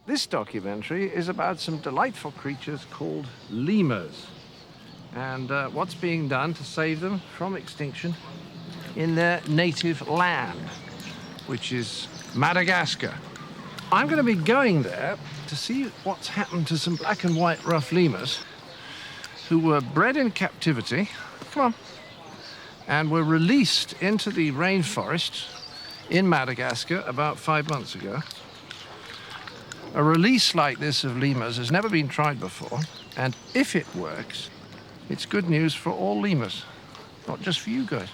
This documentary is about some delightful creatures called lemurs and what's being done to save them from extinction in their native land, which is Madagascar. I'm going to be going there to see what's happened to some black and white rough lemurs who were bred in captivity, come on, and were released into the rainforest in Madagascar about 5 months ago. A release like this of lemurs has never been tried before, and if it works, it's good news for all lemurs, not just for you guys.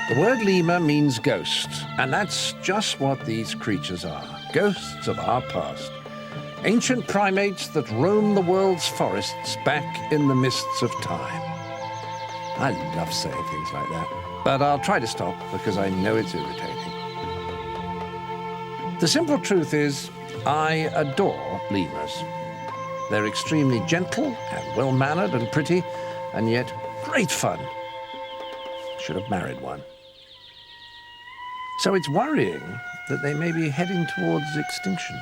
The word lemur means ghost, and that's just what these creatures are, ghosts of our past. Ancient primates that roam the world's forests back in the mists of time. I love saying things like that, but I'll try to stop because I know it's irritating. The simple truth is, I adore lemurs. They're extremely gentle and well-mannered and pretty, and yet great fun. Should have married one. So it's worrying that they may be heading towards extinction.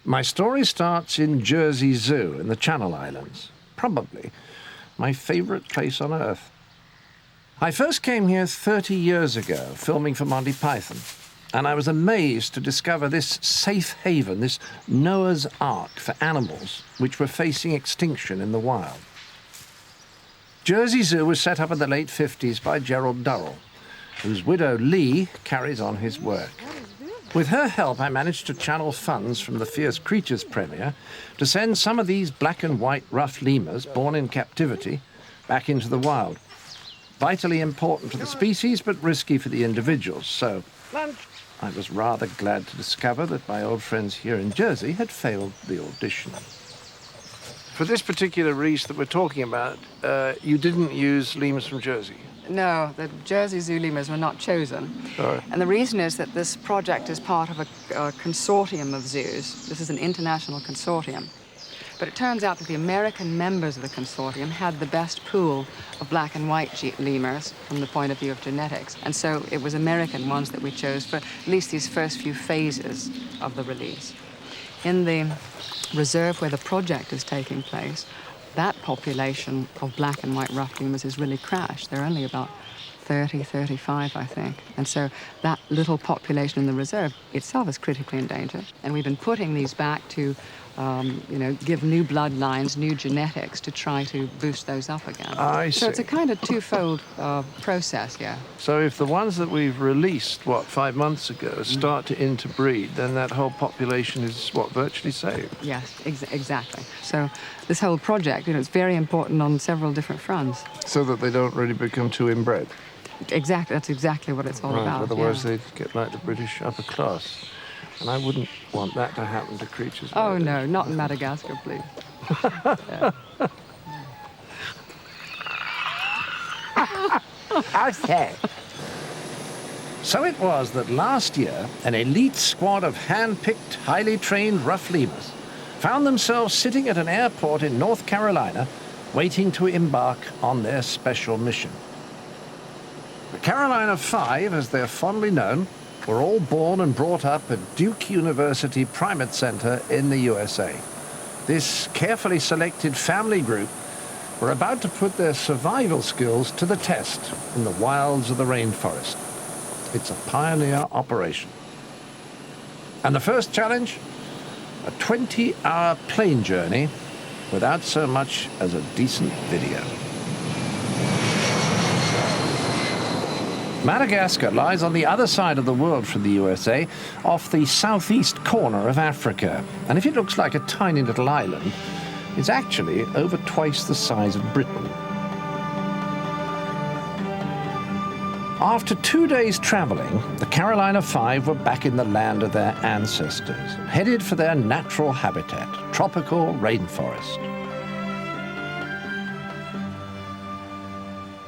My story starts in Jersey Zoo in the Channel Islands, probably my favorite place on Earth. I first came here 30 years ago, filming for Monty Python, and I was amazed to discover this safe haven, this Noah's Ark for animals which were facing extinction in the wild. Jersey Zoo was set up in the late 50s by Gerald Durrell, whose widow Lee carries on his work. With her help, I managed to channel funds from the Fierce Creatures premiere to send some of these black and white rough lemurs born in captivity back into the wild. Vitally important to the species, but risky for the individuals, so I was rather glad to discover that my old friends here in Jersey had failed the audition. For this particular release that we're talking about, you didn't use lemurs from Jersey? No, the Jersey Zoo lemurs were not chosen. Right. And the reason is that this project is part of a consortium of zoos. This is an international consortium. But it turns out that the American members of the consortium had the best pool of black and white lemurs from the point of view of genetics. And so it was American ones that we chose for at least these first few phases of the release. In the reserve where the project is taking place, that population of black and white rough lemurs is really crashed. They're only about 30, 35, I think. And so that little population in the reserve itself is critically endangered. And we've been putting these back to, give new bloodlines, new genetics to try to boost those up again. I see. So it's a kind of twofold process, yeah. So if the ones that we've released, 5 months ago, start to interbreed, then that whole population is, virtually saved? Yes, exactly. So this whole project, it's very important on several different fronts. So that they don't really become too inbred? Exactly, that's exactly what it's all about. Otherwise yeah. they'd get like the British upper class. And I wouldn't want that to happen to creatures. Oh, no, not in Madagascar, please. Yeah. Okay. So it was that last year, an elite squad of hand-picked, highly trained rough lemurs found themselves sitting at an airport in North Carolina, waiting to embark on their special mission. The Carolina Five, as they're fondly known, were all born and brought up at Duke University Primate Center in the USA. This carefully selected family group were about to put their survival skills to the test in the wilds of the rainforest. It's a pioneer operation. And the first challenge? A 20-hour plane journey without so much as a decent video. Madagascar lies on the other side of the world from the USA, off the southeast corner of Africa. And if it looks like a tiny little island, it's actually over twice the size of Britain. After 2 days traveling, the Carolina Five were back in the land of their ancestors, headed for their natural habitat, tropical rainforest.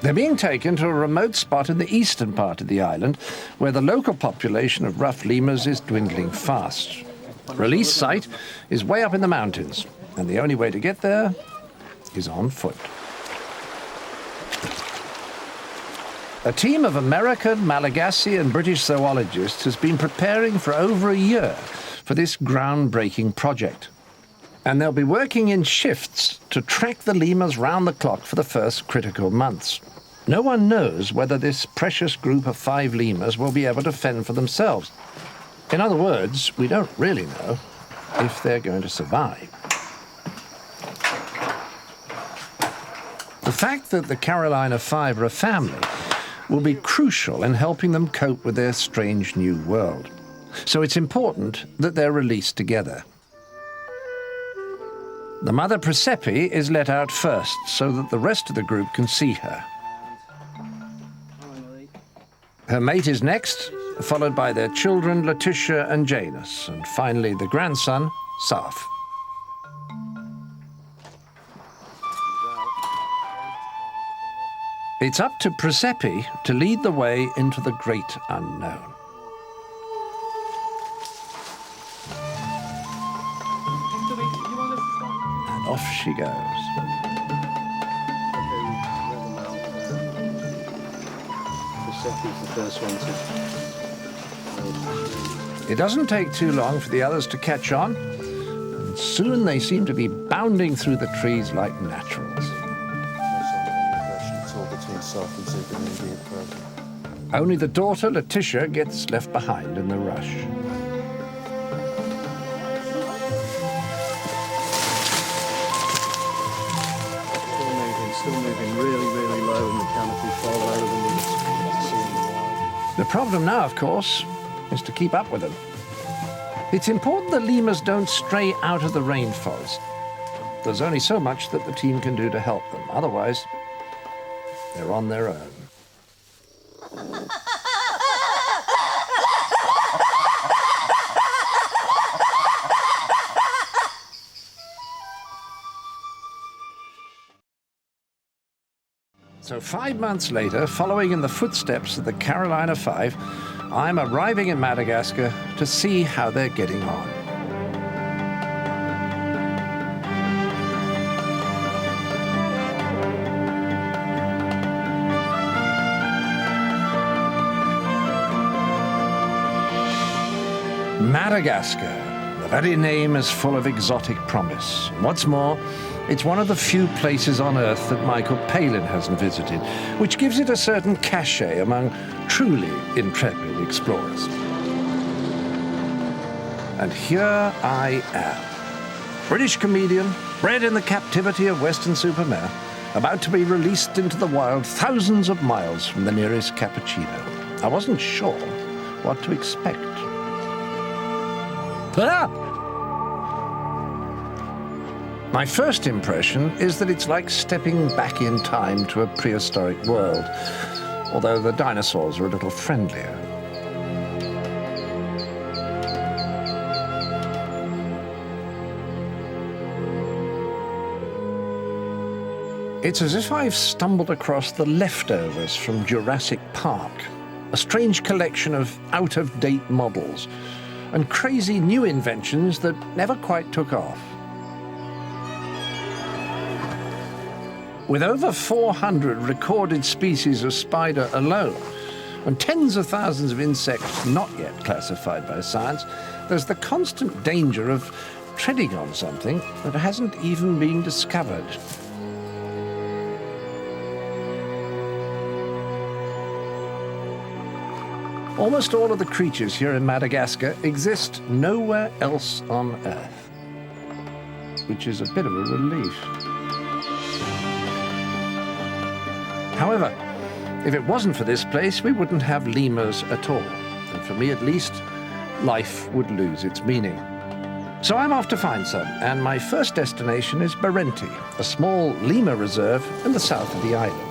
They're being taken to a remote spot in the eastern part of the island, where the local population of rough lemurs is dwindling fast. Release site is way up in the mountains, and the only way to get there is on foot. A team of American, Malagasy, and British zoologists has been preparing for over a year for this groundbreaking project. And they'll be working in shifts to track the lemurs round the clock for the first critical months. No one knows whether this precious group of 5 lemurs will be able to fend for themselves. In other words, we don't really know if they're going to survive. The fact that the Carolina 5 are a family will be crucial in helping them cope with their strange new world. So it's important that they're released together. The mother Presepe is let out first so that the rest of the group can see her. Her mate is next, followed by their children Letitia and Janus, and finally the grandson, Saf. It's up to Presepe to lead the way into the great unknown. And off she goes. Presepe's the first one to... It doesn't take too long for the others to catch on, and soon they seem to be bounding through the trees like naturals. Only the daughter, Letitia, gets left behind in the rush. Still moving really low in the canopy, far lower than we expected to see in the wild. The problem now, of course, is to keep up with them. It's important the lemurs don't stray out of the rainforest. There's only so much that the team can do to help them. Otherwise, they're on their own. So 5 months later, following in the footsteps of the Carolina 5, I'm arriving in Madagascar to see how they're getting on. Madagascar. The very name is full of exotic promise. What's more, it's one of the few places on Earth that Michael Palin hasn't visited, which gives it a certain cachet among truly intrepid explorers. And here I am, British comedian, bred in the captivity of Western-super-Mare, about to be released into the wild thousands of miles from the nearest cappuccino. I wasn't sure what to expect. Ah! My first impression is that it's like stepping back in time to a prehistoric world, although the dinosaurs are a little friendlier. It's as if I've stumbled across the leftovers from Jurassic Park, a strange collection of out-of-date models and crazy new inventions that never quite took off. With over 400 recorded species of spider alone, and tens of thousands of insects not yet classified by science, there's the constant danger of treading on something that hasn't even been discovered. Almost all of the creatures here in Madagascar exist nowhere else on Earth, which is a bit of a relief. However, if it wasn't for this place, we wouldn't have lemurs at all. And for me at least, life would lose its meaning. So I'm off to find some, and my first destination is Barenti, a small lemur reserve in the south of the island.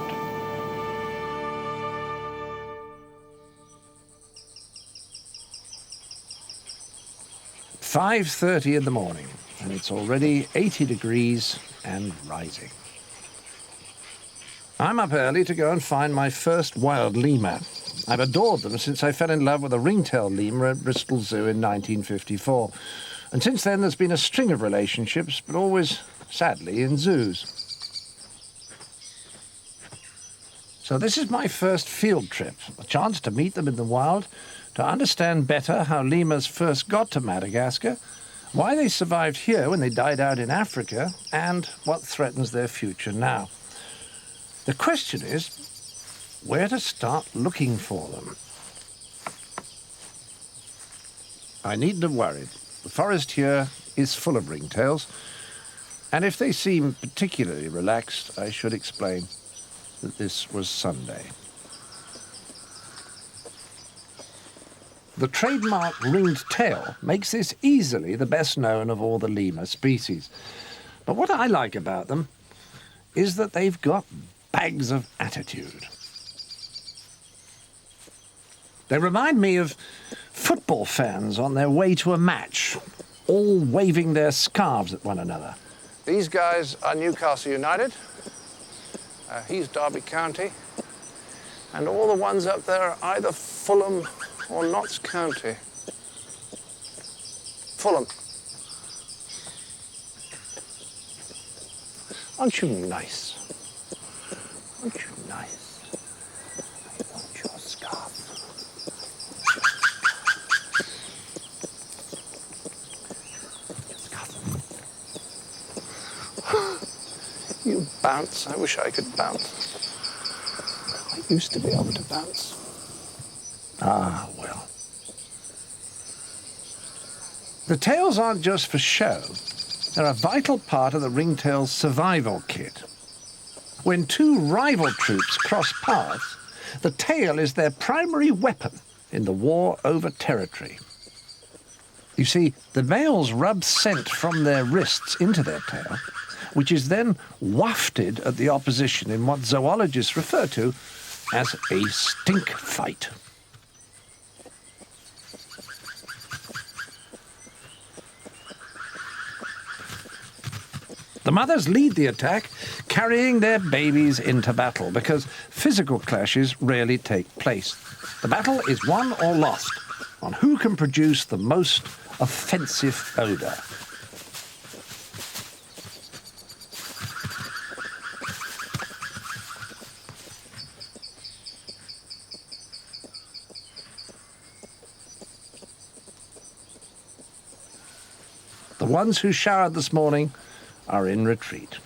5:30 in the morning, and it's already 80 degrees and rising. I'm up early to go and find my first wild lemur. I've adored them since I fell in love with a ring-tailed lemur at Bristol Zoo in 1954. And since then there's been a string of relationships, but always, sadly, in zoos. So this is my first field trip, a chance to meet them in the wild, to understand better how lemurs first got to Madagascar, why they survived here when they died out in Africa, and what threatens their future now. The question is, where to start looking for them? I needn't have worried. The forest here is full of ringtails, and if they seem particularly relaxed, I should explain that this was Sunday. The trademark ringed tail makes this easily the best known of all the lemur species. But what I like about them is that they've got bags of attitude. They remind me of football fans on their way to a match, all waving their scarves at one another. These guys are Newcastle United. He's Derby County. And all the ones up there are either Fulham or Notts County. Fulham. Aren't you nice? Aren't you nice? I want your scarf. You bounce. I wish I could bounce. I used to be able to bounce. Ah, well. The tails aren't just for show. They're a vital part of the ringtail's survival kit. When two rival troops cross paths, the tail is their primary weapon in the war over territory. You see, the males rub scent from their wrists into their tail, which is then wafted at the opposition in what zoologists refer to as a stink fight. The mothers lead the attack, carrying their babies into battle, because physical clashes rarely take place. The battle is won or lost on who can produce the most offensive odour. The ones who showered this morning are in retreat.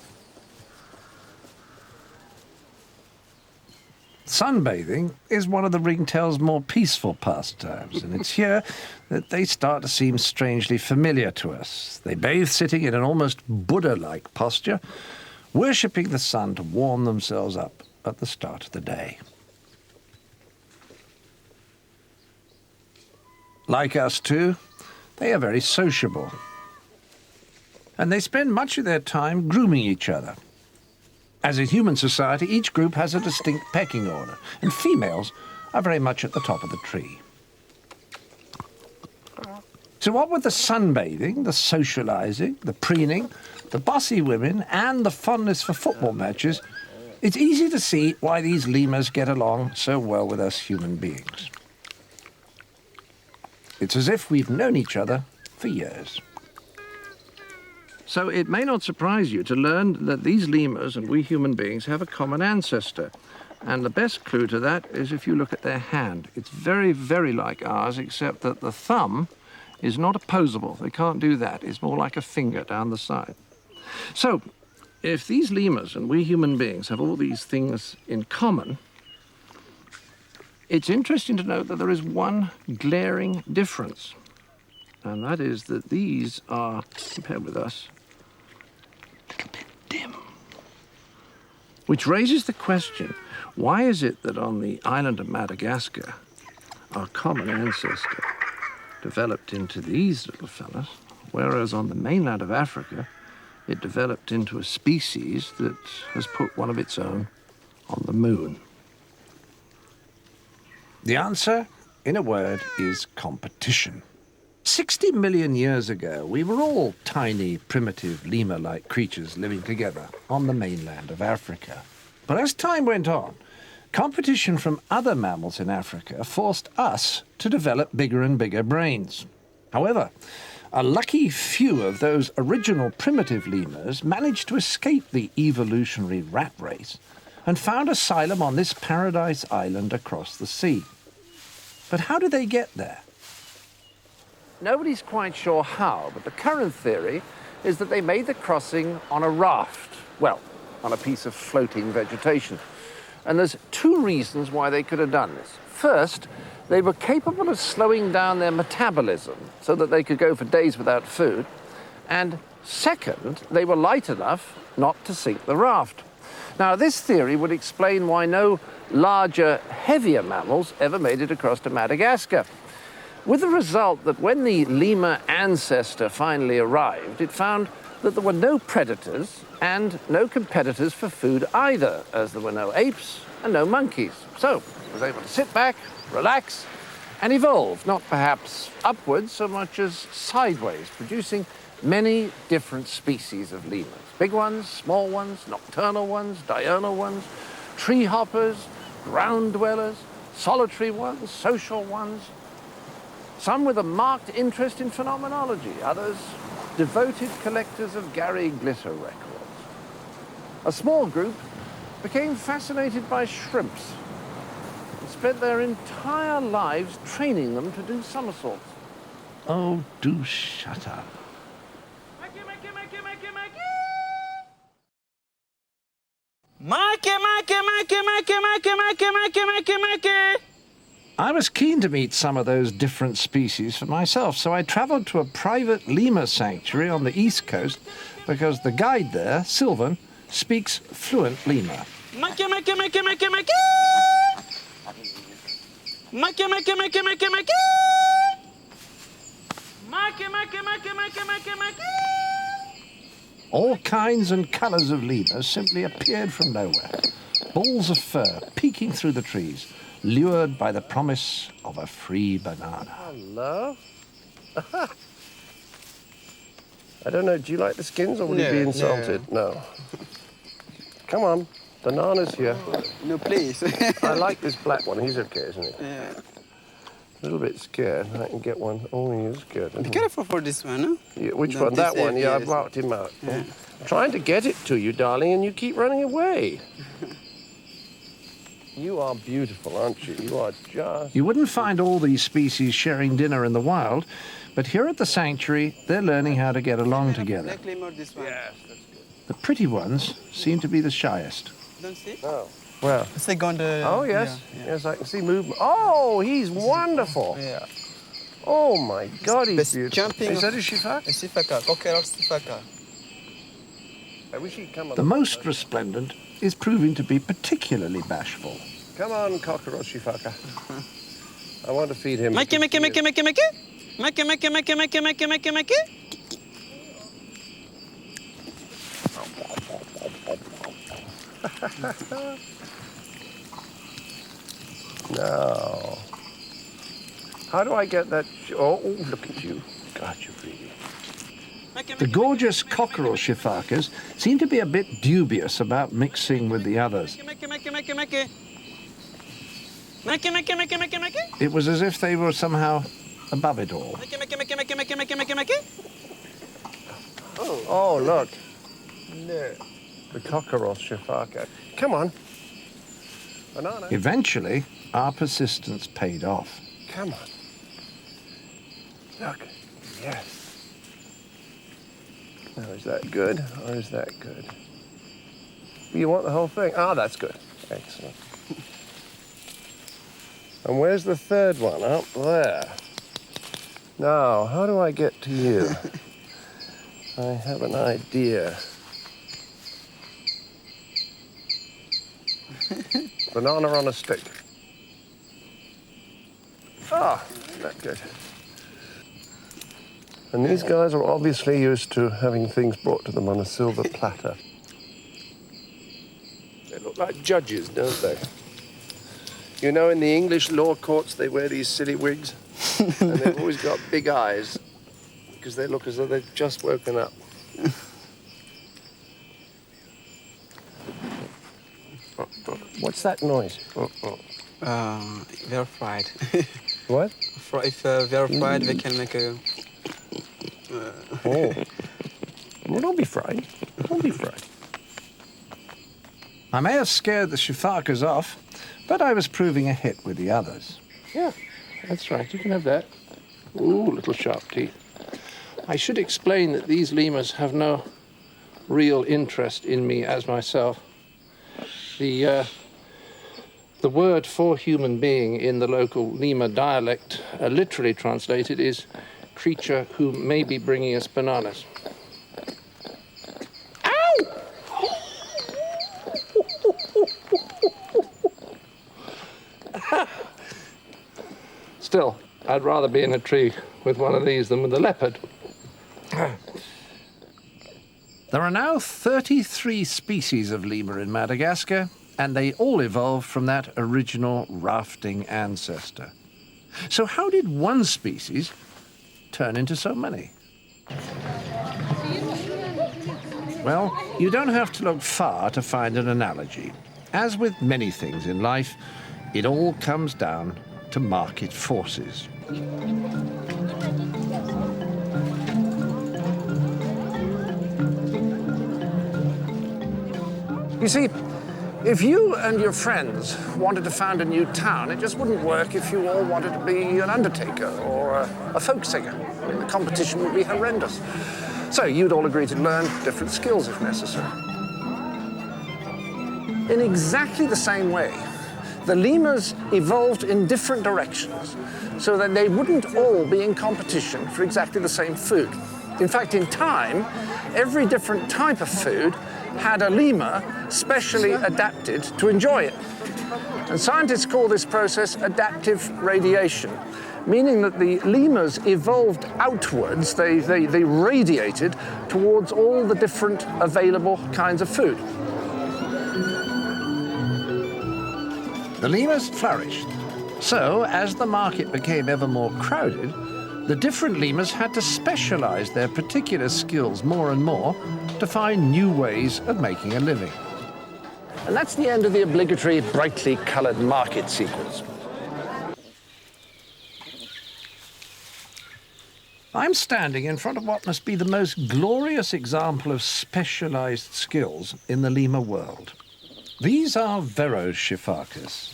Sunbathing is one of the ringtail's more peaceful pastimes, and it's here that they start to seem strangely familiar to us. They bathe sitting in an almost Buddha-like posture, worshipping the sun to warm themselves up at the start of the day. Like us too, they are very sociable. And they spend much of their time grooming each other. As in human society, each group has a distinct pecking order, and females are very much at the top of the tree. So what with the sunbathing, the socializing, the preening, the bossy women, and the fondness for football matches, it's easy to see why these lemurs get along so well with us human beings. It's as if we've known each other for years. So it may not surprise you to learn that these lemurs and we human beings have a common ancestor. And the best clue to that is if you look at their hand. It's very, very like ours, except that the thumb is not opposable. They can't do that. It's more like a finger down the side. So if these lemurs and we human beings have all these things in common, it's interesting to note that there is one glaring difference. And that is that these are, compared with us, a little bit dim. Which raises the question, why is it that on the island of Madagascar, our common ancestor developed into these little fellas, whereas on the mainland of Africa, it developed into a species that has put one of its own on the moon? The answer, in a word, is competition. 60 million years ago, we were all tiny, primitive, lemur-like creatures living together on the mainland of Africa. But as time went on, competition from other mammals in Africa forced us to develop bigger and bigger brains. However, a lucky few of those original primitive lemurs managed to escape the evolutionary rat race and found asylum on this paradise island across the sea. But how did they get there? Nobody's quite sure how, but the current theory is that they made the crossing on a raft. Well, on a piece of floating vegetation. And there's two reasons why they could have done this. First, they were capable of slowing down their metabolism so that they could go for days without food. And second, they were light enough not to sink the raft. Now, this theory would explain why no larger, heavier mammals ever made it across to Madagascar. With the result that when the lemur ancestor finally arrived, it found that there were no predators and no competitors for food either, as there were no apes and no monkeys. So it was able to sit back, relax, and evolve, not perhaps upwards so much as sideways, producing many different species of lemurs. Big ones, small ones, nocturnal ones, diurnal ones, tree hoppers, ground dwellers, solitary ones, social ones. Some with a marked interest in phenomenology, others devoted collectors of Gary Glitter records. A small group became fascinated by shrimps and spent their entire lives training them to do somersaults. Oh, do shut up. I was keen to meet some of those different species for myself, so I travelled to a private lemur sanctuary on the east coast because the guide there, Sylvan, speaks fluent lemur. All kinds and colours of lemurs simply appeared from nowhere. Balls of fur peeking through the trees, lured by the promise of a free banana. Hello. I don't know, do you like the skins or would you be insulted? No. Come on, banana's here. No, please. I like this black one, he's okay, isn't he? Yeah. A little bit scared, I can get one. Oh, he is good. Be careful for this one, huh? Yeah, which No, one? That this one? is- Yeah, I yes. blocked him out. Yeah. I'm trying to get it to you, darling, and you keep running away. You are beautiful, aren't you? You are just... You wouldn't find all these species sharing dinner in the wild, but here at the sanctuary, they're learning how to get along together. Black lemur, this one. Yes, that's good. The pretty ones seem to be the shyest. Don't see? Oh, well. Second. Oh, yes. Yeah. Yes, I can see movement. Oh, he's wonderful. Yeah. Oh, my God, he's Best beautiful. jumping Is that of- a shifak? A sifaka, cockroach sifaka. I wish he'd come on. The most resplendent is proving to be particularly bashful. Come on, cockroach shifaka. I want to feed him. Make. No. How do I get that? Oh, look at you. God, you're greedy. The gorgeous cockerel shifakas seem to be a bit dubious about mixing with the others. It was as if they were somehow above it all. Oh, look. The cockroach shifaka. Come on. Banana. Eventually, our persistence paid off. Come on. Look. Yes. Now, is that good or is that good? You want the whole thing? Ah, that's good. Excellent. And where's the third one? Up there. Now, how do I get to you? I have an idea. Banana on a stick. Ah, that's good. And these guys are obviously used to having things brought to them on a silver platter. They look like judges, don't they? You know, in the English law courts, they wear these silly wigs, and they've always got big eyes, because they look as though they've just woken up. What's that noise? They're fried. What? If they're fried, they can make a... Oh. Well, don't be fried. Don't be fried. I may have scared the shifakas off, but I was proving a hit with the others. Yeah, that's right. You can have that. Ooh, little sharp teeth. I should explain that these lemurs have no real interest in me as myself. The word for human being in the local lemur dialect, literally translated, is creature who may be bringing us bananas. Still, I'd rather be in a tree with one of these than with a leopard. There are now 33 species of lemur in Madagascar, and they all evolved from that original rafting ancestor. So how did one species turn into so many? Well, you don't have to look far to find an analogy. As with many things in life, it all comes down to market forces. You see, if you and your friends wanted to found a new town, it just wouldn't work if you all wanted to be an undertaker or a folk singer. I mean, the competition would be horrendous. So you'd all agree to learn different skills if necessary. In exactly the same way, the lemurs evolved in different directions so that they wouldn't all be in competition for exactly the same food. In fact, in time, every different type of food had a lemur specially adapted to enjoy it. And scientists call this process adaptive radiation, meaning that the lemurs evolved outwards, they radiated towards all the different available kinds of food. The lemurs flourished. So, as the market became ever more crowded, the different lemurs had to specialize their particular skills more and more to find new ways of making a living. And that's the end of the obligatory brightly colored market sequence. I'm standing in front of what must be the most glorious example of specialized skills in the lemur world. These are Veroshifakas.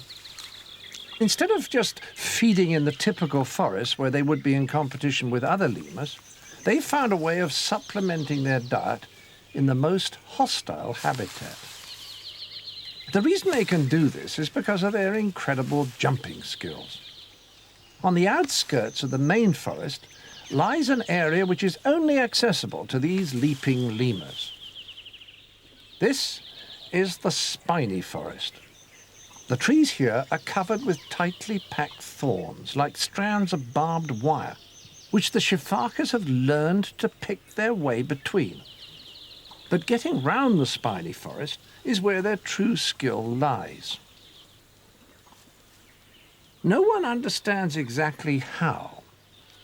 Instead of just feeding in the typical forest where they would be in competition with other lemurs, they found a way of supplementing their diet in the most hostile habitat. The reason they can do this is because of their incredible jumping skills. On the outskirts of the main forest lies an area which is only accessible to these leaping lemurs. This is the spiny forest. The trees here are covered with tightly packed thorns, like strands of barbed wire, which the shifakas have learned to pick their way between. But getting round the spiny forest is where their true skill lies. No one understands exactly how,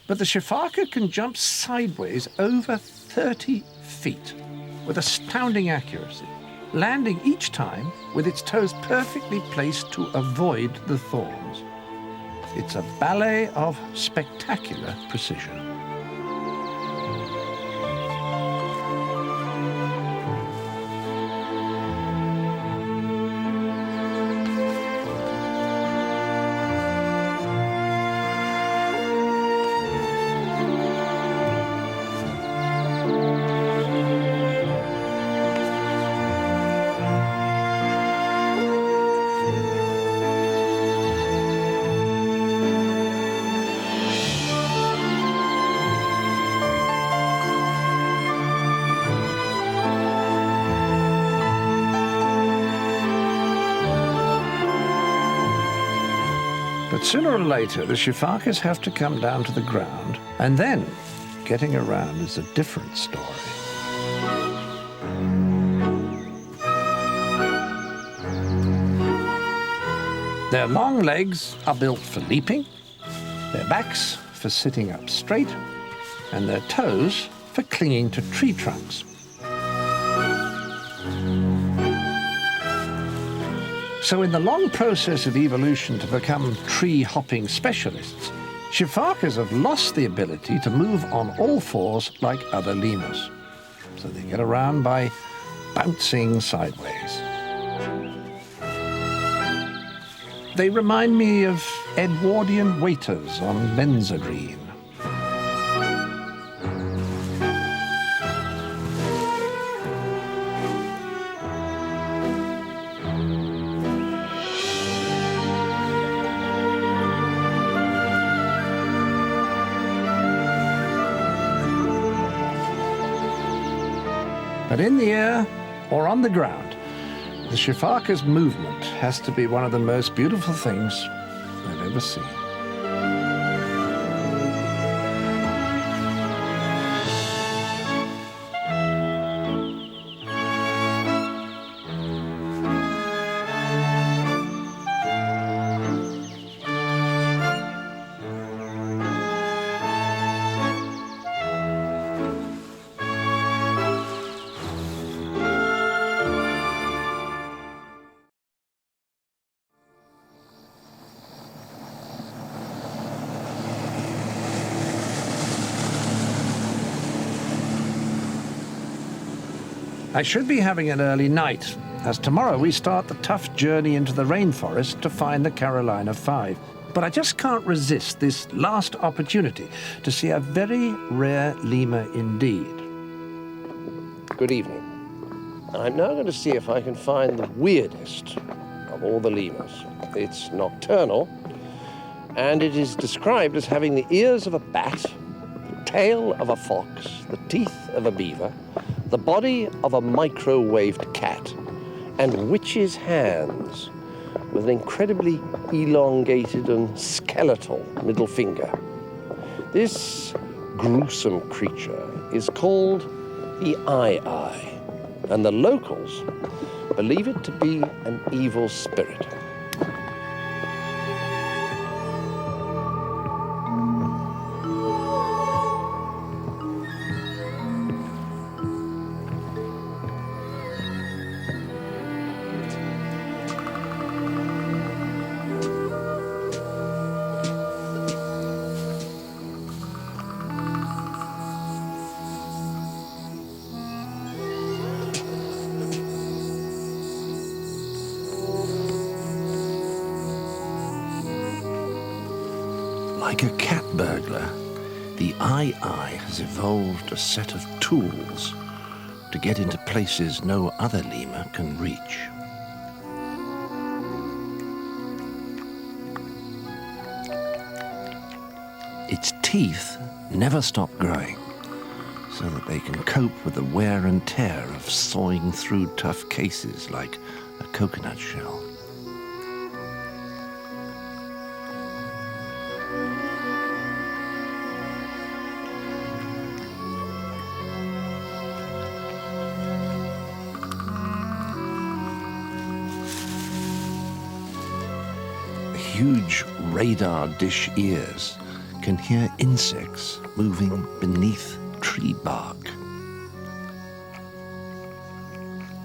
but the shifaka can jump sideways over 30 feet with astounding accuracy, landing each time with its toes perfectly placed to avoid the thorns. It's a ballet of spectacular precision. But sooner or later, the shifakas have to come down to the ground, and then getting around is a different story. Their long legs are built for leaping, their backs for sitting up straight, and their toes for clinging to tree trunks. So in the long process of evolution to become tree-hopping specialists, Shifakas have lost the ability to move on all fours like other lemurs. So they get around by bouncing sideways. They remind me of Edwardian waiters on Benzedrine. But in the air or on the ground, the Shifakas movement has to be one of the most beautiful things I've ever seen. I should be having an early night, as tomorrow we start the tough journey into the rainforest to find the Carolina 5. But I just can't resist this last opportunity to see a very rare lemur indeed. Good evening. I'm now going to see if I can find the weirdest of all the lemurs. It's nocturnal, and it is described as having the ears of a bat, the tail of a fox, the teeth of a beaver, the body of a microwaved cat, and witch's hands with an incredibly elongated and skeletal middle finger. This gruesome creature is called the Eye, and the locals believe it to be an evil spirit. Like a cat burglar, the Eye has evolved a set of tools to get into places no other lemur can reach. Its teeth never stop growing, so that they can cope with the wear and tear of sawing through tough cases like a coconut shell. Huge radar dish ears can hear insects moving beneath tree bark.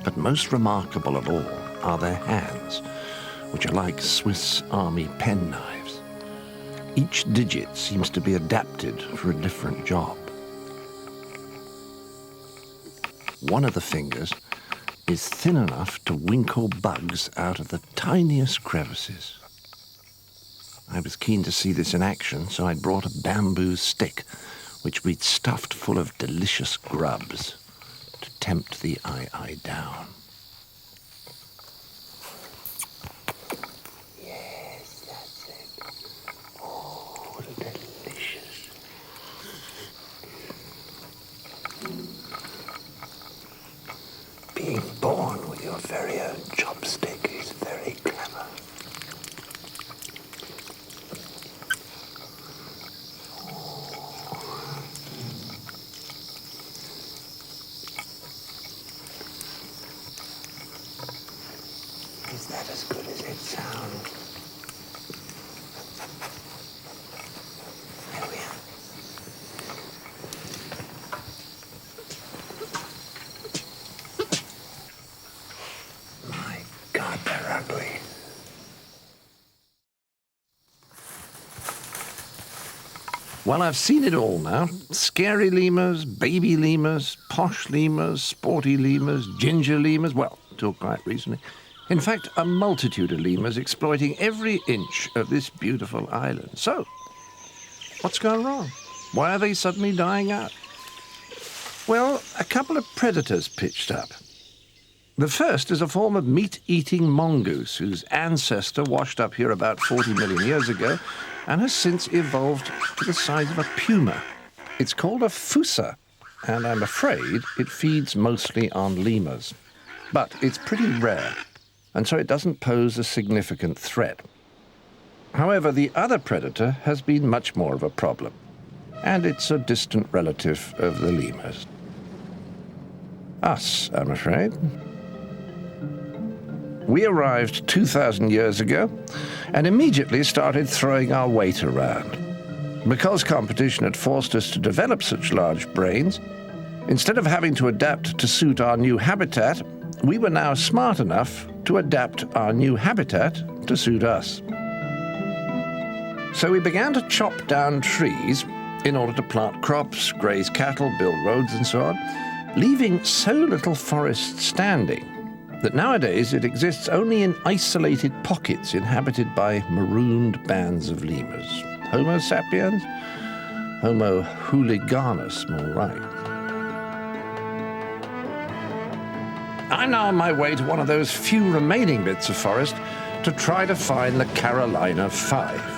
But most remarkable of all are their hands, which are like Swiss Army penknives. Each digit seems to be adapted for a different job. One of the fingers is thin enough to winkle bugs out of the tiniest crevices. I was keen to see this in action, so I'd brought a bamboo stick, which we'd stuffed full of delicious grubs to tempt the Eye down. Yes, that's it. Oh, delicious. Being born with your very own chopstick is very clever. Is that as good as it sounds? There we are. My God, they're ugly. Well, I've seen it all now. Scary lemurs, baby lemurs, posh lemurs, sporty lemurs, ginger lemurs, well, till quite recently. In fact, a multitude of lemurs exploiting every inch of this beautiful island. So, what's gone wrong? Why are they suddenly dying out? Well, a couple of predators pitched up. The first is a form of meat-eating mongoose whose ancestor washed up here about 40 million years ago and has since evolved to the size of a puma. It's called a fossa, and I'm afraid it feeds mostly on lemurs. But it's pretty rare, and so it doesn't pose a significant threat. However, the other predator has been much more of a problem, and it's a distant relative of the lemurs. Us, I'm afraid. We arrived 2,000 years ago and immediately started throwing our weight around. Because competition had forced us to develop such large brains, instead of having to adapt to suit our new habitat, we were now smart enough to adapt our new habitat to suit us. So we began to chop down trees in order to plant crops, graze cattle, build roads and so on, leaving so little forest standing that nowadays it exists only in isolated pockets inhabited by marooned bands of lemurs. Homo sapiens? Homo hooliganus, more right. I'm now on my way to one of those few remaining bits of forest to try to find the Carolina 5.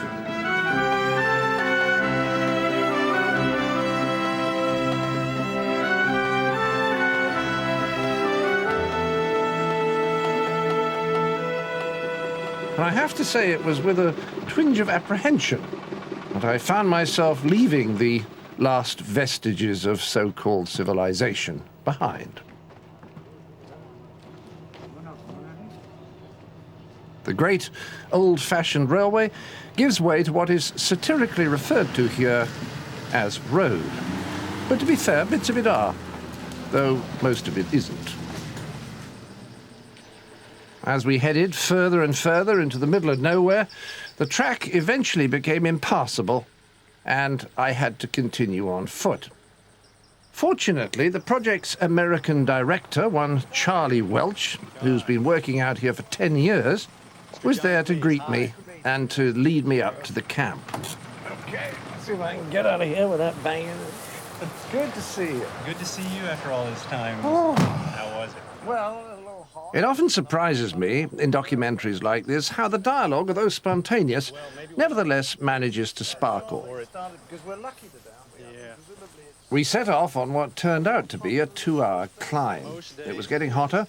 And I have to say it was with a twinge of apprehension that I found myself leaving the last vestiges of so-called civilization behind. The great old-fashioned railway gives way to what is satirically referred to here as road. But to be fair, bits of it are, though most of it isn't. As we headed further and further into the middle of nowhere, the track eventually became impassable, and I had to continue on foot. Fortunately, the project's American director, one Charlie Welch, who's been working out here for 10 years, was there to greet me and to lead me up to the camp. Okay, let's see if I can get out of here without banging it. It's good to see you. Good to see you after all this time. Oh. How was it? Well, it often surprises me in documentaries like this how the dialogue, although spontaneous, nevertheless manages to sparkle. We set off on what turned out to be a 2-hour climb. It was getting hotter,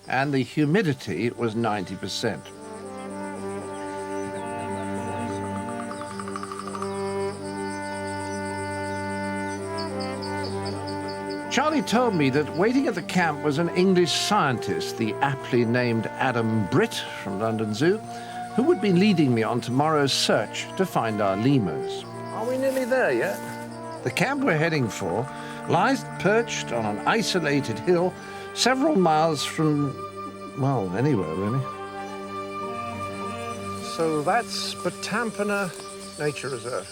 and the humidity was 90%. Charlie told me that waiting at the camp was an English scientist, the aptly named Adam Britt from London Zoo, who would be leading me on tomorrow's search to find our lemurs. Are we nearly there yet? The camp we're heading for lies perched on an isolated hill several miles from, well, anywhere really. So that's Batampana Nature Reserve.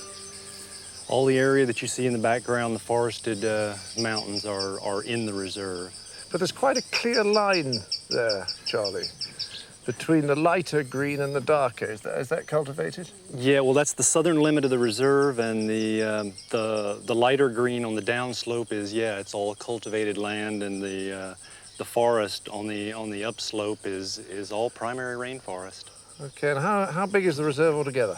All the area that you see in the background, the forested mountains, are in the reserve. But there's quite a clear line there, Charlie, between the lighter green and the darker. Is that cultivated? Yeah, well, that's the southern limit of the reserve, and the lighter green on the downslope is, yeah, it's all cultivated land, and the forest on the upslope is all primary rainforest. Okay, and how big is the reserve altogether?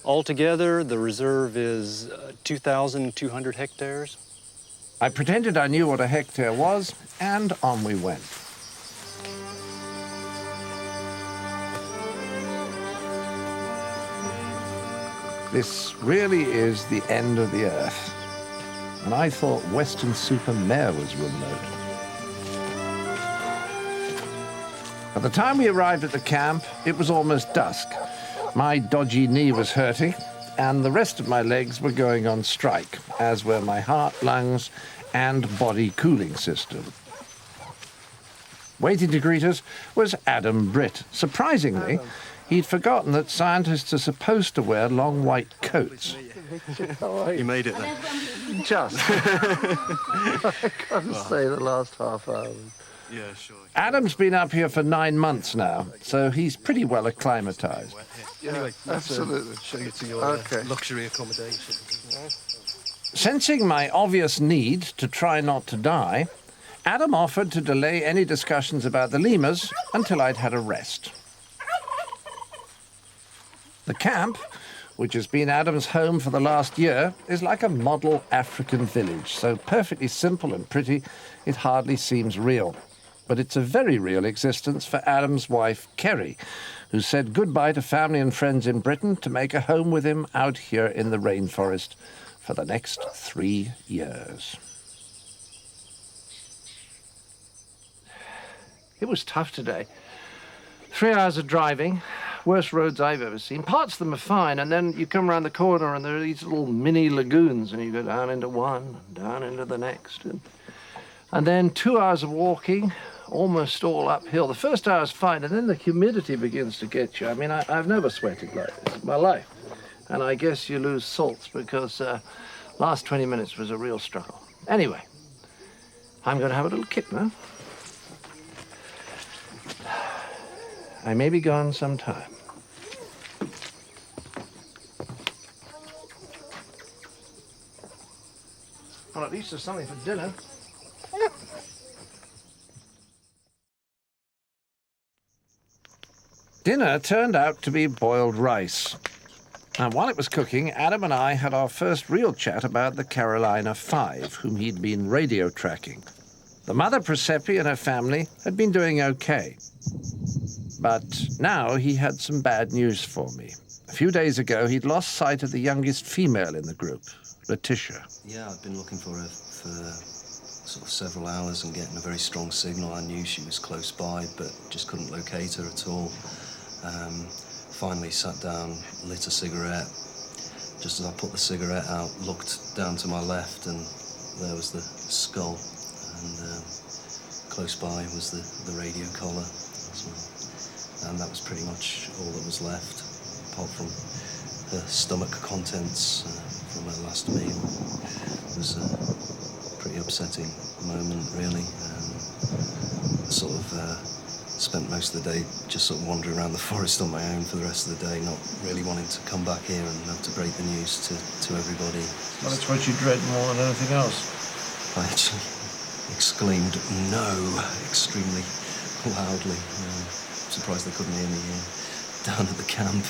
Altogether, the reserve is 2,200 hectares. I pretended I knew what a hectare was, and on we went. This really is the end of the earth, and I thought Weston-super-Mare was remote. By the time we arrived at the camp, it was almost dusk. My dodgy knee was hurting, and the rest of my legs were going on strike, as were my heart, lungs, and body cooling system. Waiting to greet us was Adam Britt. Surprisingly, He'd forgotten that scientists are supposed to wear long white coats. You made it then. Just. I can't say the last half hour. Yeah, sure. Adam's been up here for 9 months now, so he's pretty well acclimatized. Anyway, absolutely. Show you to your luxury accommodation. Sensing my obvious need to try not to die, Adam offered to delay any discussions about the lemurs until I'd had a rest. The camp, which has been Adam's home for the last year, is like a model African village, so perfectly simple and pretty, it hardly seems real. But it's a very real existence for Adam's wife, Kerry, who said goodbye to family and friends in Britain to make a home with him out here in the rainforest for the next 3 years. It was tough today. 3 hours of driving, worst roads I've ever seen. Parts of them are fine, and then you come around the corner and there are these little mini lagoons, and you go down into one, and down into the next. And then 2 hours of walking, almost all uphill. The first hour's fine, and then the humidity begins to get you. I mean, I've never sweated like this in my life. And I guess you lose salts because last 20 minutes was a real struggle. Anyway, I'm going to have a little kip now. I may be gone some time. Well, at least there's something for dinner. Dinner turned out to be boiled rice. And while it was cooking, Adam and I had our first real chat about the Carolina 5, whom he'd been radio tracking. The mother, Presepe, and her family had been doing okay. But now he had some bad news for me. A few days ago, he'd lost sight of the youngest female in the group, Letitia. Yeah, I'd been looking for her for sort of several hours and getting a very strong signal. I knew she was close by, but just couldn't locate her at all. Finally sat down, lit a cigarette. Just as I put the cigarette out, looked down to my left, and there was the skull. And close by was the radio collar as well. And that was pretty much all that was left, apart from her stomach contents from her last meal. It was a pretty upsetting moment, really. Sort of spent most of the day just sort of wandering around the forest on my own for the rest of the day, not really wanting to come back here and have to break the news to everybody. Well, it's what you dread more than anything else. I actually exclaimed no extremely loudly. Surprised they couldn't hear me down at the camp.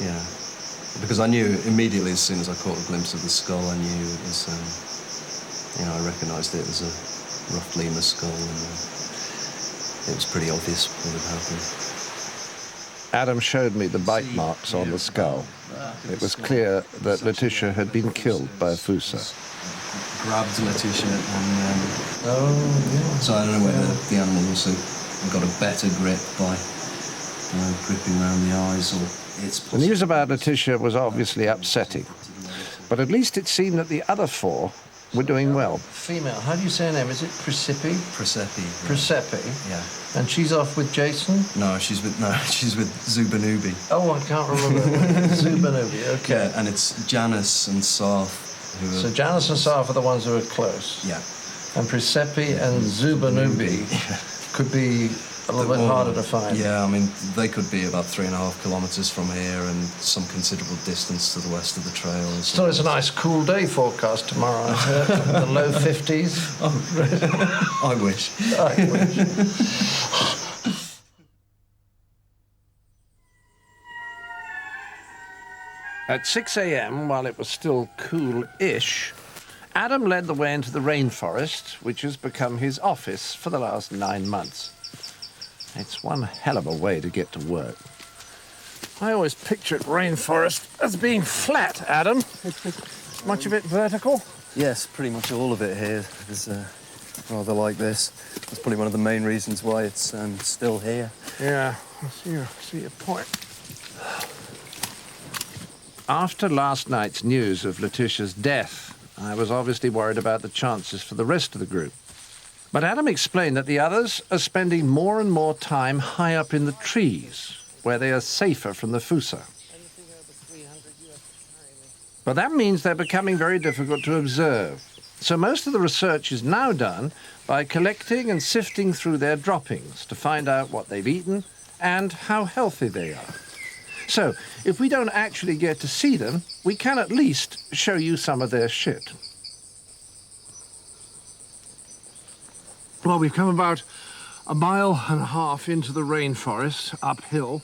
Yeah, because I knew immediately as soon as I caught a glimpse of the skull, I knew it was, I recognised it as a rough lemur skull, and it was pretty obvious what had happened. Adam showed me the bite marks on the skull. It was clear that Letitia had been killed by a fossa. Grabbed Letitia, and so I don't know whether the animal also got a better grip by gripping around the eyes, or it's possible. The news about Letitia was obviously upsetting, but at least it seemed that the other 4 were doing well. Female, how do you say her name? Is it Presepe? Presepe. Yeah. Presepe? Yeah. And she's off with Jason? No, she's with Zubanubi. Oh, I can't remember. Zubanubi, okay. Yeah, and it's Janice and Sarf who are... So Janice and Sarf are the ones who are close? Yeah. And Presepe and Zubanubi could be a little bit harder to find. Yeah, I mean, they could be about 3.5 kilometres from here and some considerable distance to the west of the trail. Still, it's a nice cool day forecast tomorrow, I heard. The low 50s. Oh, I wish. I wish. At 6 a.m., while it was still cool-ish, Adam led the way into the rainforest, which has become his office for the last 9 months. It's one hell of a way to get to work. I always pictured rainforest as being flat, Adam. Much of it vertical? Yes, pretty much all of it here is rather like this. That's probably one of the main reasons why it's still here. Yeah, I see your point. After last night's news of Letitia's death, I was obviously worried about the chances for the rest of the group. But Adam explained that the others are spending more and more time high up in the trees, where they are safer from the fossa. But that means they're becoming very difficult to observe. So most of the research is now done by collecting and sifting through their droppings to find out what they've eaten and how healthy they are. So if we don't actually get to see them, we can at least show you some of their shit. Well, we've come about 1.5 miles into the rainforest, uphill,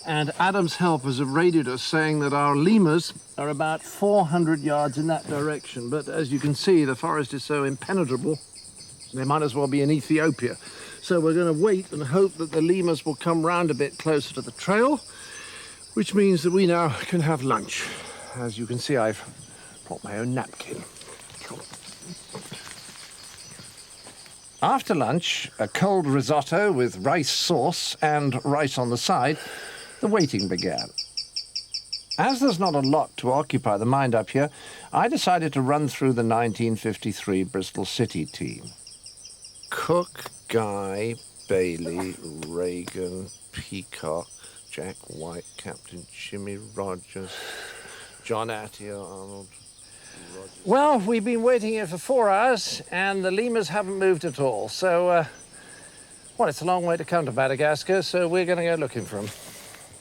and Adam's helpers have raided us saying that our lemurs are about 400 yards in that direction. But as you can see, the forest is so impenetrable, they might as well be in Ethiopia. So we're going to wait and hope that the lemurs will come round a bit closer to the trail, which means that we now can have lunch. As you can see, I've brought my own napkin. After lunch, a cold risotto with rice sauce and rice on the side, the waiting began. As there's not a lot to occupy the mind up here, I decided to run through the 1953 Bristol City team. Cook, Guy, Bailey, Reagan, Peacock, Jack White, Captain Jimmy Rogers, John Attier, Arnold. Well, we've been waiting here for 4 hours, and the lemurs haven't moved at all. So, well, it's a long way to come to Madagascar, so we're going to go looking for them.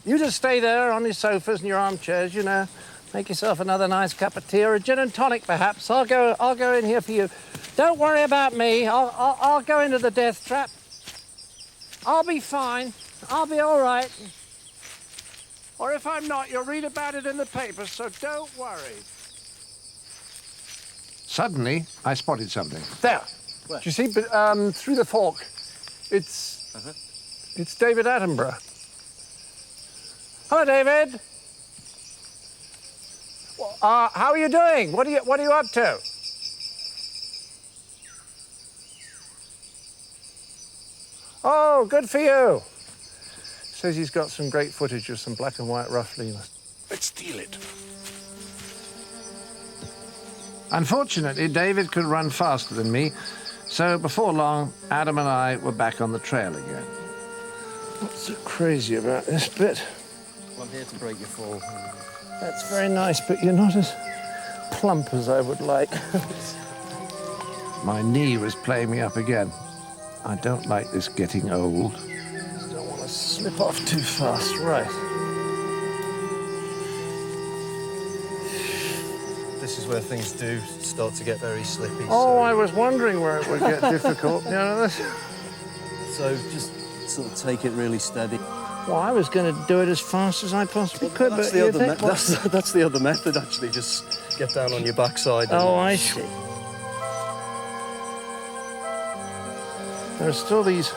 You just stay there on your sofas and your armchairs, you know. Make yourself another nice cup of tea or a gin and tonic, perhaps. I'll go in here for you. Don't worry about me. I'll go into the death trap. I'll be fine. I'll be all right. Or if I'm not, you'll read about it in the papers, so don't worry. Suddenly, I spotted something. There. Where? Do you see? Through the fork. It's David Attenborough. Hello, David. How are you doing? What are you up to? Oh, good for you. Says he's got some great footage of some black and white rough lemurs. Let's steal it. Unfortunately, David could run faster than me, so before long, Adam and I were back on the trail again. What's so crazy about this bit? I'm here to break your fall. That's very nice, but you're not as plump as I would like. My knee was playing me up again. I don't like this getting old. Don't want to slip off too fast, right. This is where things do start to get very slippy. Oh, I was wondering where it would get difficult. You know, this... So just sort of take it really steady. Well, I was going to do it as fast as I possibly could, That's but that's the other method, actually. Just get down on your backside. Oh, I see. There are still these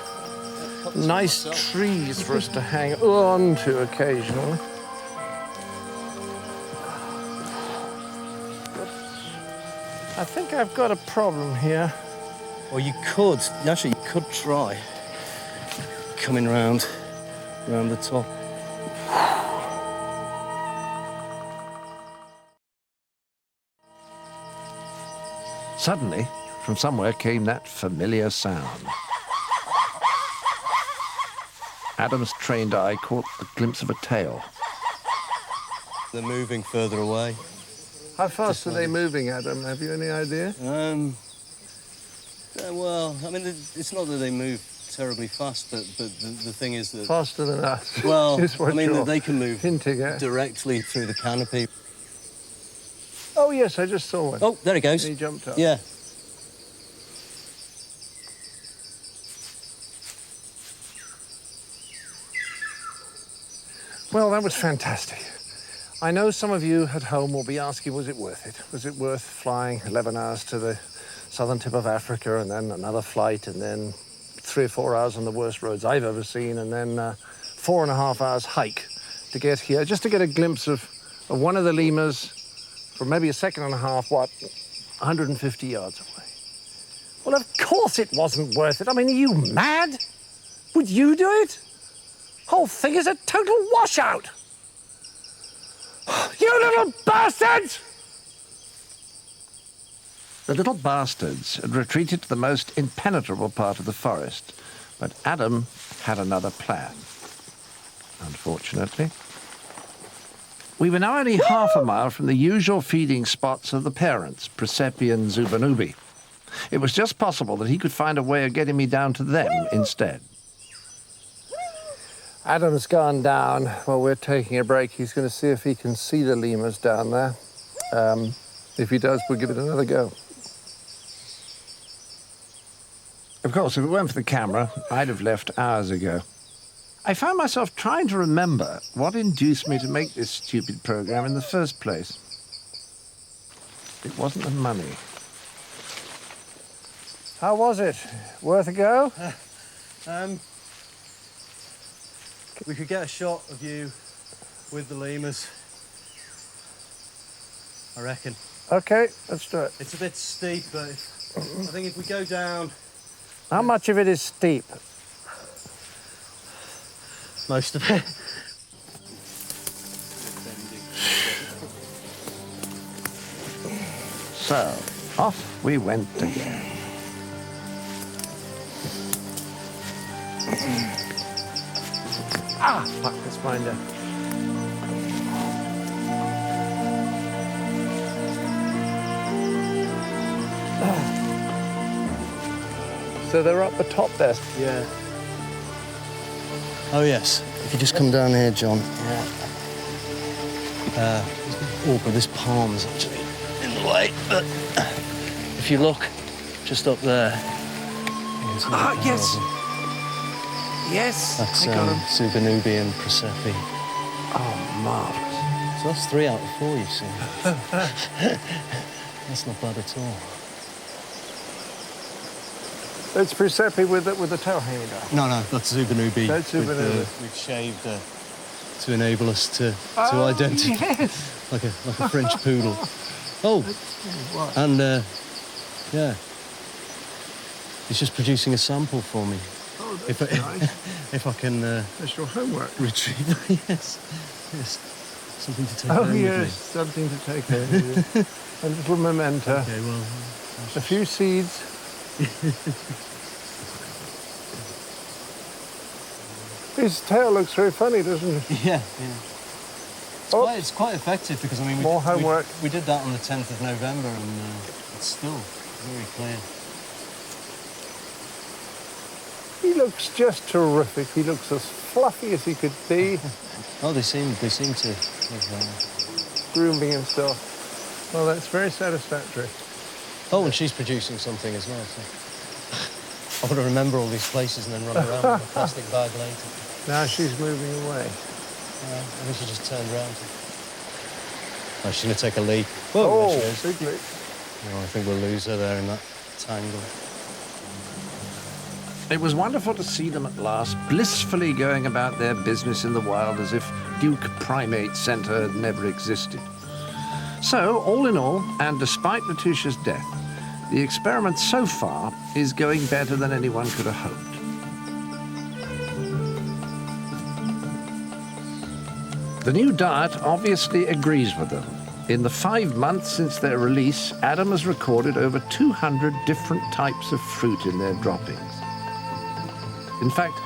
nice trees for us to hang on to occasionally. I think I've got a problem here. Well, you could try coming round the top. Suddenly, from somewhere came that familiar sound. Adam's trained eye caught a glimpse of a tail. They're moving further away. How fast are they moving, Adam? Have you any idea? Well, I mean, it's not that they move terribly fast, but the thing is that... Faster than us. Well, I mean, they can move hinting at. directly through the canopy. Oh, yes, I just saw one. Oh, there he goes. He jumped up. Yeah. Well, that was fantastic. I know some of you at home will be asking, was it worth it? Was it worth flying 11 hours to the southern tip of Africa and then another flight and then 3 or 4 hours on the worst roads I've ever seen and then 4.5 hours hike to get here, just to get a glimpse of one of the lemurs for maybe a second and a half, 150 yards away? Well, of course it wasn't worth it. I mean, are you mad? Would you do it? Whole thing is a total washout. You little bastards! The little bastards had retreated to the most impenetrable part of the forest, but Adam had another plan. unfortunately. We were now only half a mile from the usual feeding spots of the parents, Presepi and Zubanubi. It was just possible that he could find a way of getting me down to them instead. Adam's gone down while we're taking a break. He's going to see if he can see the lemurs down there. If he does, we'll give it another go. Of course, if it weren't for the camera, I'd have left hours ago. I found myself trying to remember what induced me to make this stupid program in the first place. It wasn't the money. How was it? Worth a go? We could get a shot of you with the lemurs, I reckon. Okay, let's do it. It's a bit steep, but I think if we go down... How much of it is steep? Most of it. So, off we went again. Ah, fuck, let's find her. So they're up the top there. Yeah. Oh, yes. If you just come down here, John. Yeah. But this palm's actually in the way. But if you look just up there... Ah, yes. Yes, That's I got him. Zubanubi and Presepi. Oh, marvellous. So that's 3 out of 4 you've seen. That's not bad at all. It's Presepi with the tail hanging down. No, that's Zubanubi. That's Zubanubi. We've shaved to enable us to identify Yes. like a French poodle. Oh, and yeah, he's just producing a sample for me. Oh, that's nice. If I can That's your homework. retrieve, yes, something to take Oh, home yes, with something to take home with you. A little memento. me. Okay, well, A few seeds. His tail looks very funny, doesn't it? yeah. Oh. It's quite effective because, I mean, More homework. we did that on the 10th of November and it's still very clear. He looks just terrific. He looks as fluffy as he could be, Oh, they seem to have, grooming himself. Well, that's very satisfactory. Oh, and she's producing something as well, so I want to remember all these places and then run around with a plastic bag later. Now she's moving away. I think she just turned around. Oh, she's going to take a leap. Oh, there she is. big leap. Oh, I think we'll lose her there in that tangle. It was wonderful to see them at last, blissfully going about their business in the wild as if Duke Primate Centre had never existed. So, all in all, and despite Letitia's death, the experiment so far is going better than anyone could have hoped. The new diet obviously agrees with them. In the 5 months since their release, Adam has recorded over 200 different types of fruit in their droppings. In fact,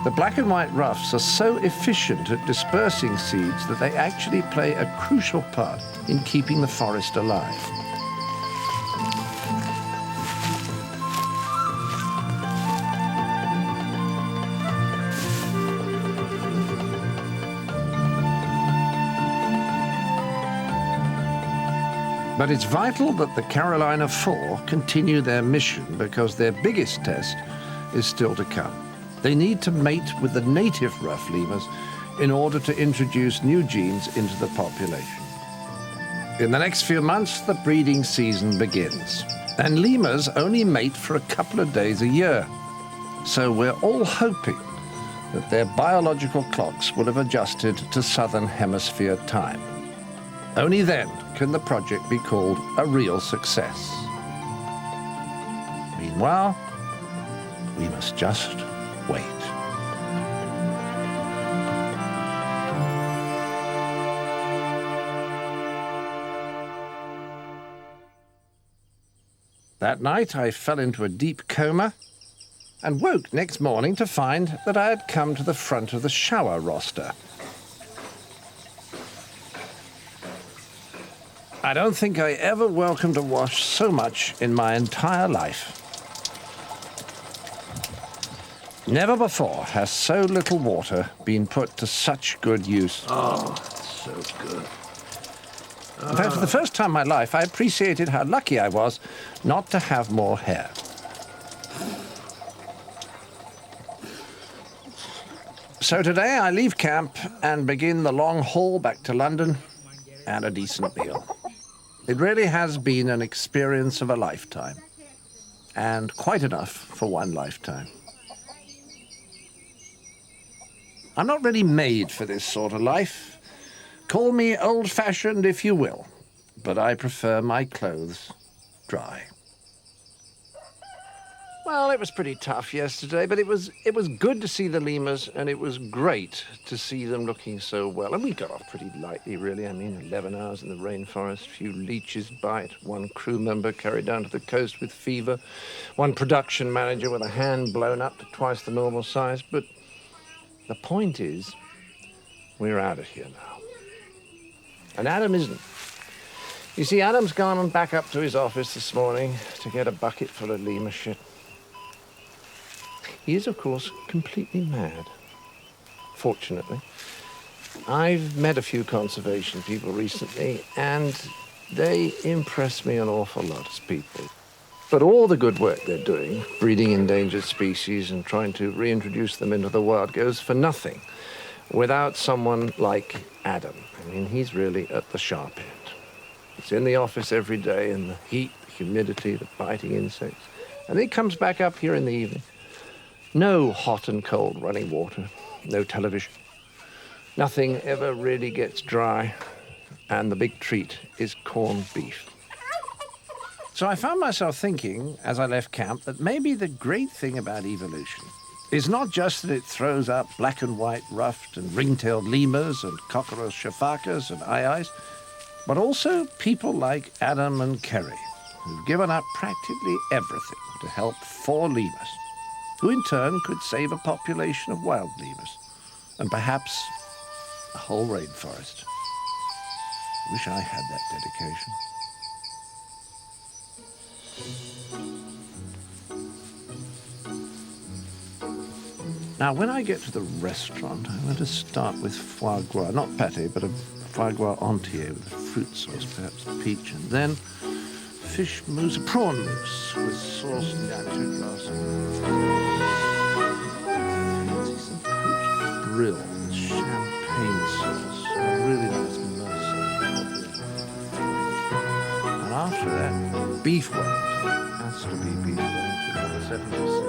the black and white ruffs are so efficient at dispersing seeds that they actually play a crucial part in keeping the forest alive. But it's vital that the Carolina Four continue their mission because their biggest test is still to come. They need to mate with the native rough lemurs in order to introduce new genes into the population. In the next few months, the breeding season begins, and lemurs only mate for a couple of days a year. So we're all hoping that their biological clocks will have adjusted to Southern Hemisphere time. Only then can the project be called a real success. Meanwhile, we must just wait. That night, I fell into a deep coma and woke next morning to find that I had come to the front of the shower roster. I don't think I ever welcomed a wash so much in my entire life. Never before has so little water been put to such good use. Oh, so good. In fact, for the first time in my life, I appreciated how lucky I was not to have more hair. So today I leave camp and begin the long haul back to London and a decent meal. It really has been an experience of a lifetime, and quite enough for one lifetime. I'm not really made for this sort of life. Call me old-fashioned if you will, but I prefer my clothes dry. Well, it was pretty tough yesterday, but it was good to see the lemurs, and it was great to see them looking so well. And we got off pretty lightly, really. I mean, 11 hours in the rainforest, a few leeches bite, one crew member carried down to the coast with fever, one production manager with a hand blown up to twice the normal size. But the point is, we're out of here now. And Adam isn't. You see, Adam's gone back up to his office this morning to get a bucket full of lemur shit. He is, of course, completely mad. Fortunately. I've met a few conservation people recently, and they impress me an awful lot as people. But all the good work they're doing, breeding endangered species and trying to reintroduce them into the wild, goes for nothing without someone like Adam. I mean, he's really at the sharp end. He's in the office every day in the heat, the humidity, the biting insects. And then he comes back up here in the evening. No hot and cold running water, no television. Nothing ever really gets dry, and the big treat is corned beef. So I found myself thinking, as I left camp, that maybe the great thing about evolution is not just that it throws up black and white ruffed and ring-tailed lemurs and cockerel shafakas and aye-ayes, but also people like Adam and Kerry, who've given up practically everything to help 4 lemurs, who in turn could save a population of wild lemurs, and perhaps a whole rainforest. Wish I had that dedication. Now, when I get to the restaurant, I'm going to start with foie gras, not pâté, but a foie gras entier with a fruit sauce, perhaps peach, and then fish mousse, prawn mousse with sauce and down 2 glasses. Some poached brill with champagne sauce, a really nice mercer. And after that, beef wellington. Has to be beef wellington, 70 cents.